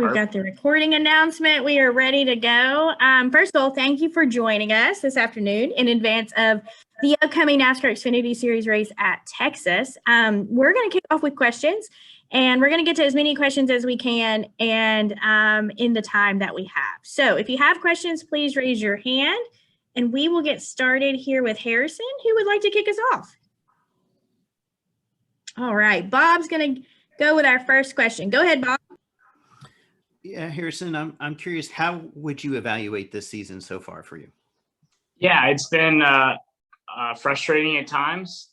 we've got the recording announcement. We are ready to go. First of all, thank you for joining us this afternoon in advance of the upcoming NASCAR Xfinity Series race at Texas. We're going to kick off with questions, and we're going to get to as many questions as we can and in the time that we have. So if you have questions, please raise your hand, and we will get started here with Harrison, who would like to kick us off. All right, Bob's going to go with our first question. Go ahead, Bob. Yeah, Harrison, I'm curious, how would you evaluate this season so far for you? Yeah, it's been frustrating at times.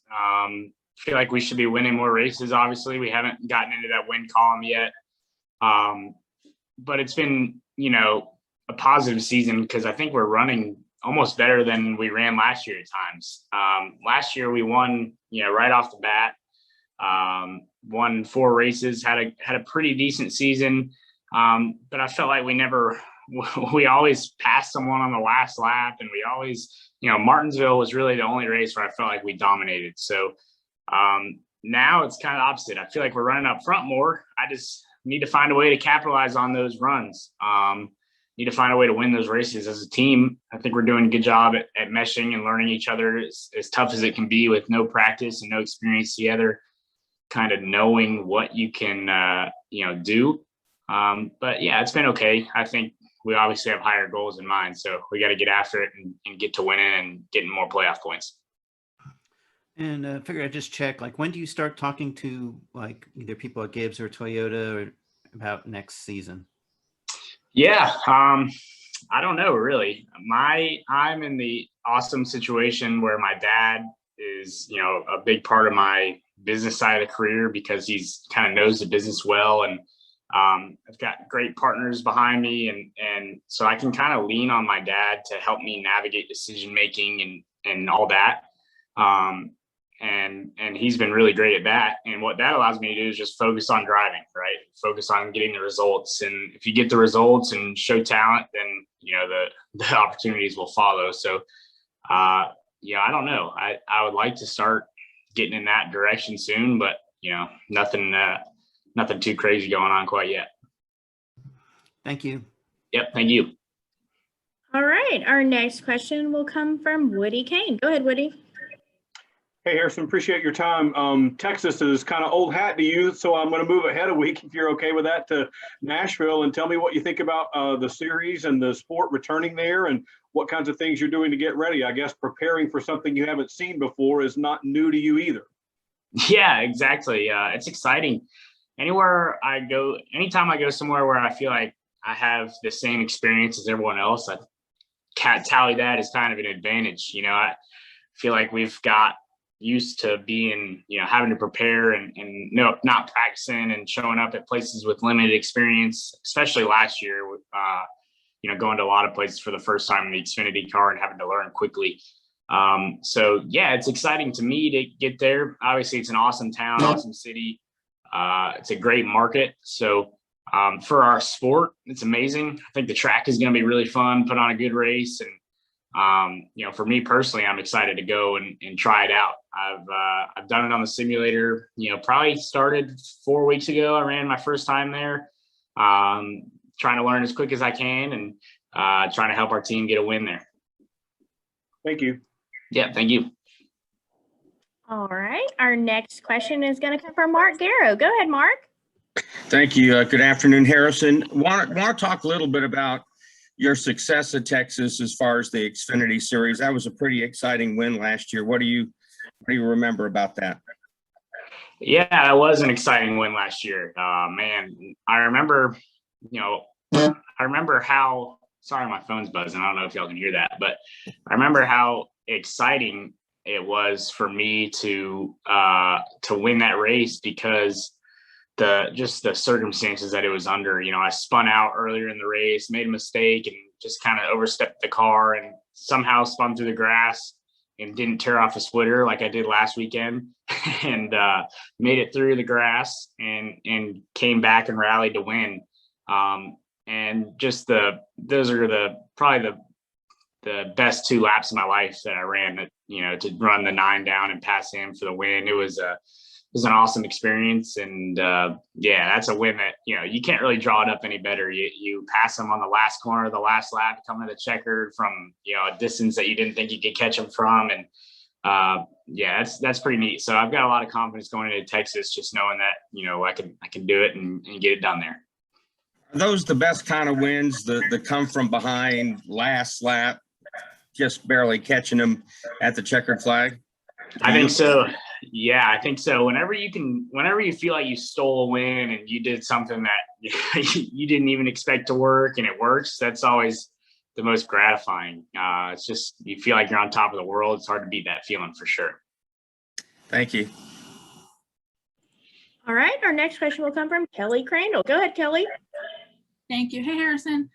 Feel like we should be winning more races. Obviously, we haven't gotten into that win column yet. But it's been, a positive season because I think we're running almost better than we ran last year at times. Last year we won, right off the bat. Won 4 races, had a pretty decent season. But I felt like we always passed someone on the last lap, and we always, Martinsville was really the only race where I felt like we dominated. So now it's kind of opposite. I feel like we're running up front more. I just need to find a way to capitalize on those runs. Need to find a way to win those races as a team. I think we're doing a good job at meshing and learning each other as tough as it can be with no practice and no experience together, kind of knowing what you can, do. But yeah, it's been okay. I think we obviously have higher goals in mind, so we got to get after it and get to winning and getting more playoff points. And figure I'd just check, when do you start talking to either people at Gibbs or Toyota or about next season? Yeah, I don't know really. I'm in the awesome situation where my dad is, a big part of my business side of the career because he's kind of knows the business well, and I've got great partners behind me, and so I can kind of lean on my dad to help me navigate decision making and all that. And he's been really great at that. And what that allows me to do is just focus on driving, right? Focus on getting the results. And if you get the results and show talent, then the opportunities will follow. So I don't know. I would like to start getting in that direction soon, but nothing too crazy going on quite yet. Thank you. Yep, thank you. All right, our next question will come from Woody Kane. Go ahead, Woody. Hey, Harrison, appreciate your time. Texas is kind of old hat to you, so I'm going to move ahead a week, if you're okay with that, to Nashville, and tell me what you think about the series and the sport returning there, and what kinds of things you're doing to get ready. I guess preparing for something you haven't seen before is not new to you either. Yeah, exactly. It's exciting. Anytime I go somewhere where I feel like I have the same experience as everyone else, I can't tally that as kind of an advantage. I feel like we've got used to being, having to prepare and not practicing and showing up at places with limited experience, especially last year, going to a lot of places for the first time in the Xfinity car and having to learn quickly. So yeah, it's exciting to me to get there. Obviously it's an awesome town, awesome city. It's a great market. So for our sport, it's amazing. I think the track is going to be really fun, put on a good race. And for me personally, I'm excited to go and try it out. I've done it on the simulator, probably started 4 weeks ago. I ran my first time there, trying to learn as quick as I can and trying to help our team get a win there. Thank you. Yeah, thank you. All right, our next question is going to come from Mark Garrow. Go ahead, Mark. Thank you. Good afternoon, Harrison. Want to talk a little bit about your success at Texas as far as the Xfinity Series. That was a pretty exciting win last year. What do you remember about that? Yeah, that was an exciting win last year. Man, I remember how, sorry, my phone's buzzing. I don't know if y'all can hear that, but I remember how exciting it was for me to win that race because the circumstances that it was under. I spun out earlier in the race, made a mistake, and just kind of overstepped the car and somehow spun through the grass and didn't tear off a splitter like I did last weekend, and made it through the grass and came back and rallied to win. And just those are probably the best 2 laps of my life that I ran. To run the 9 down and pass him for the win. It was was an awesome experience. And yeah, that's a win that, you can't really draw it up any better. You pass them on the last corner of the last lap, coming to the checkered from, a distance that you didn't think you could catch them from. And yeah, that's pretty neat. So I've got a lot of confidence going into Texas, just knowing that, I can do it and get it done there. Are those the best kind of wins, the come from behind last lap, just barely catching them at the checkered flag? I think so. Yeah, I think so. Whenever you feel like you stole a win and you did something that you didn't even expect to work and it works, that's always the most gratifying. It's just, you feel like you're on top of the world. It's hard to beat that feeling for sure. Thank you. All right. Our next question will come from Kelly Crandall. Go ahead, Kelly. Thank you. Hey, Harrison.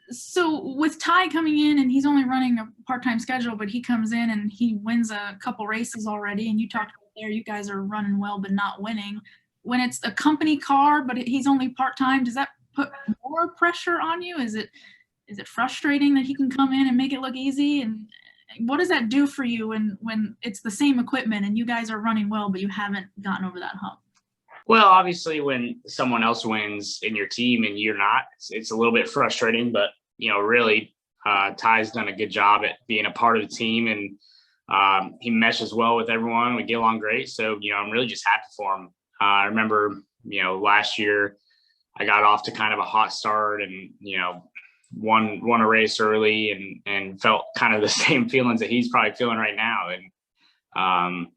So with Ty coming in and he's only running a part-time schedule, but he comes in and he wins a couple races already. And you talked about there, you guys are running well, but not winning. When it's a company car, but he's only part-time, does that put more pressure on you? Is it frustrating that he can come in and make it look easy? And what does that do for you when it's the same equipment and you guys are running well, but you haven't gotten over that hump? Well, obviously, when someone else wins in your team and you're not, it's a little bit frustrating. But really, Ty's done a good job at being a part of the team, and he meshes well with everyone. We get along great, so I'm really just happy for him. I remember, last year I got off to kind of a hot start, and won a race early, and felt kind of the same feelings that he's probably feeling right now, and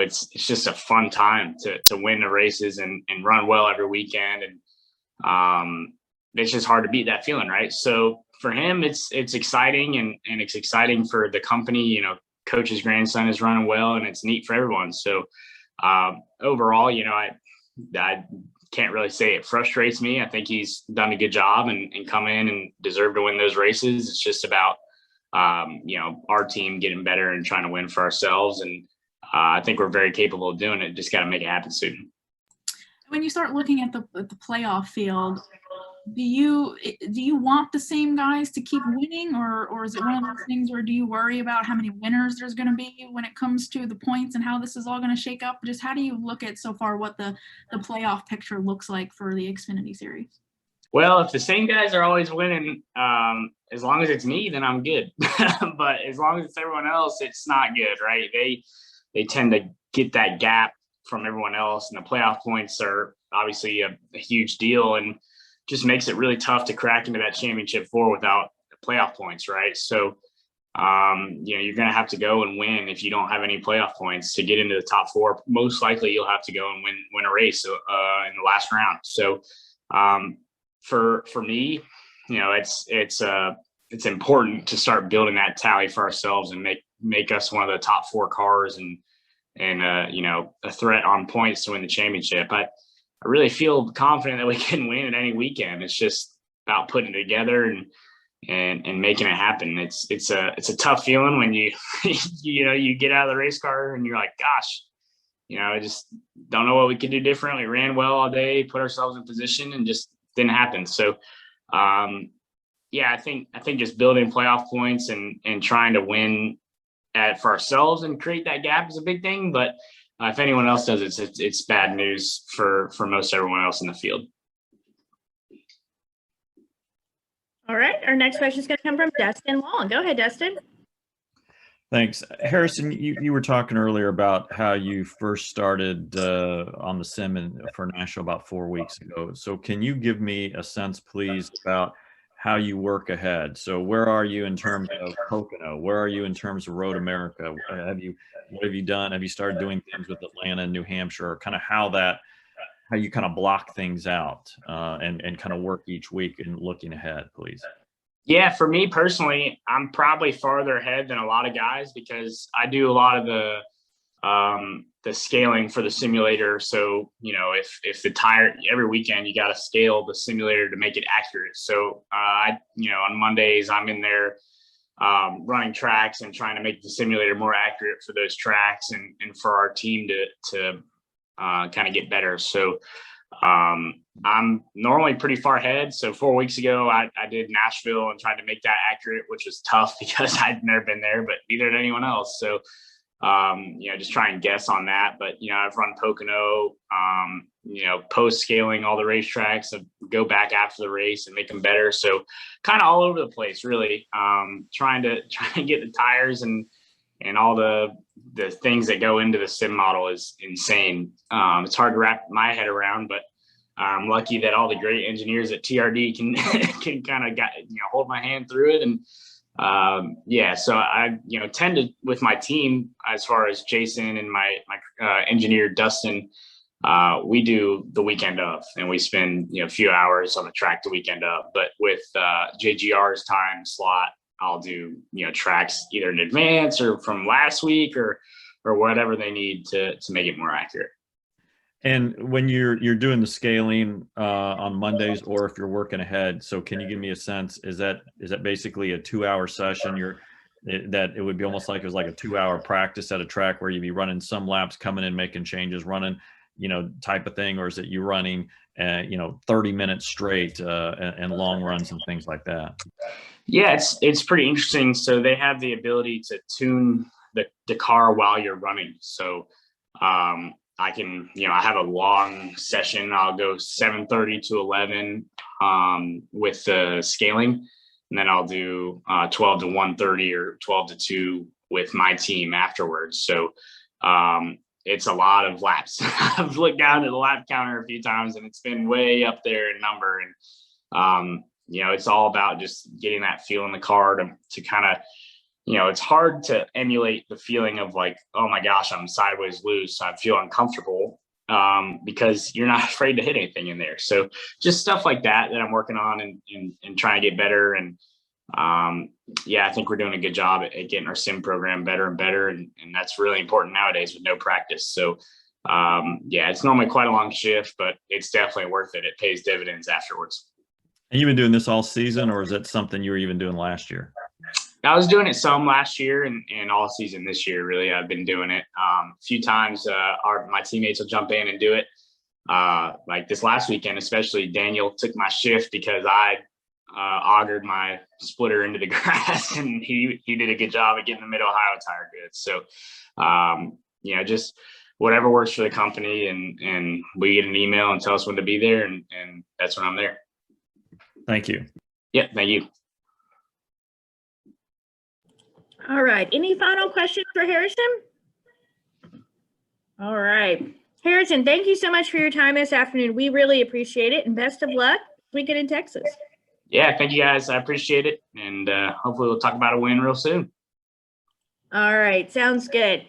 it's just a fun time to win the races and run well every weekend. And it's just hard to beat that feeling, right? So for him, it's exciting, and it's exciting for the company. Coach's grandson is running well, and it's neat for everyone. So overall, I can't really say it frustrates me. I think he's done a good job and come in and deserve to win those races. It's just about, our team getting better and trying to win for ourselves. And I think we're very capable of doing it. Just got to make it happen soon. When you start looking at the playoff field, do you want the same guys to keep winning, or is it one of those things where do you worry about how many winners there's going to be when it comes to the points and how this is all going to shake up? Just how do you look at so far what the playoff picture looks like for the Xfinity Series? Well, if the same guys are always winning, as long as it's me, then I'm good. But as long as it's everyone else, it's not good, right? They tend to get that gap from everyone else, and the playoff points are obviously a huge deal, and just makes it really tough to crack into that championship four without the playoff points, right? So, you're going to have to go and win if you don't have any playoff points to get into the top four. Most likely, you'll have to go and win a race in the last round. So, for me, it's important to start building that tally for ourselves and make us one of the top four cars and a threat on points to win the championship. I really feel confident that we can win at any weekend. It's just about putting it together and making it happen. It's a tough feeling when you you get out of the race car and you're like, gosh, I just don't know what we could do different. We ran well all day, put ourselves in position, and just didn't happen. So I think just building playoff points and trying to win for ourselves and create that gap is a big thing. But if anyone else does it, it's bad news for most everyone else in the field. All right. Our next question is going to come from Dustin Long. Go ahead, Dustin. Thanks. Harrison, you were talking earlier about how you first started on the sim for Nashville about 4 weeks ago. So can you give me a sense, please, about how you work ahead? So where are you in terms of Pocono? Where are you in terms of Road America? What have you done? Have you started doing things with Atlanta and New Hampshire, or kind of how you kind of block things out and kind of work each week and looking ahead, please? Yeah, for me personally, I'm probably farther ahead than a lot of guys because I do a lot of the scaling for the simulator. So, if the tire every weekend, you got to scale the simulator to make it accurate. So, on Mondays, I'm in there running tracks and trying to make the simulator more accurate for those tracks and for our team to kind of get better. So, I'm normally pretty far ahead. So 4 weeks ago, I did Nashville and tried to make that accurate, which was tough because I'd never been there, but neither did anyone else. So just try and guess on that. But, I've run Pocono, post scaling all the racetracks, go back after the race and make them better. So kind of all over the place, really, trying to get the tires and all the things that go into the sim model is insane. It's hard to wrap my head around, but I'm lucky that all the great engineers at TRD can kind of hold my hand through it. And so I tend to, with my team, as far as Jason and my engineer Dustin, we do the weekend of, and we spend a few hours on the track the weekend of. But with JGR's time slot, I'll do tracks either in advance or from last week or whatever they need to make it more accurate. And when you're doing the scaling on Mondays, or if you're working ahead, so can you give me a sense? Is that basically a 2-hour session? That it would be almost like it was like a 2-hour practice at a track where you'd be running some laps, coming in, making changes, running, type of thing, or is it you running 30 minutes straight and long runs and things like that? Yeah, it's pretty interesting. So they have the ability to tune the car while you're running. So I can, I have a long session. I'll go 7:30 to 11 with the scaling, and then I'll do 12 to 1:30 or 12 to 2 with my team afterwards. So it's a lot of laps. I've looked down at the lap counter a few times, and it's been way up there in number. And it's all about just getting that feel in the car to kind of, it's hard to emulate the feeling of like, oh my gosh, I'm sideways loose, I feel uncomfortable, because you're not afraid to hit anything in there. So just stuff like that I'm working on and trying to get better. And I think we're doing a good job at getting our sim program better and better. And that's really important nowadays with no practice. So it's normally quite a long shift, but it's definitely worth it. It pays dividends afterwards. And you've been doing this all season, or is it something you were even doing last year? I was doing it some last year and all season this year. Really, I've been doing it a few times. My teammates will jump in and do it. Like this last weekend, especially Daniel took my shift because I augured my splitter into the grass, and he did a good job of getting the Mid-Ohio tire good. So, just whatever works for the company, and we get an email and tell us when to be there, and that's when I'm there. Thank you. Yeah, thank you. All right. Any final questions for Harrison? All right. Harrison, thank you so much for your time this afternoon. We really appreciate it, and best of luck weekend in Texas. Yeah, thank you guys. I appreciate it. And hopefully we'll talk about a win real soon. All right. Sounds good.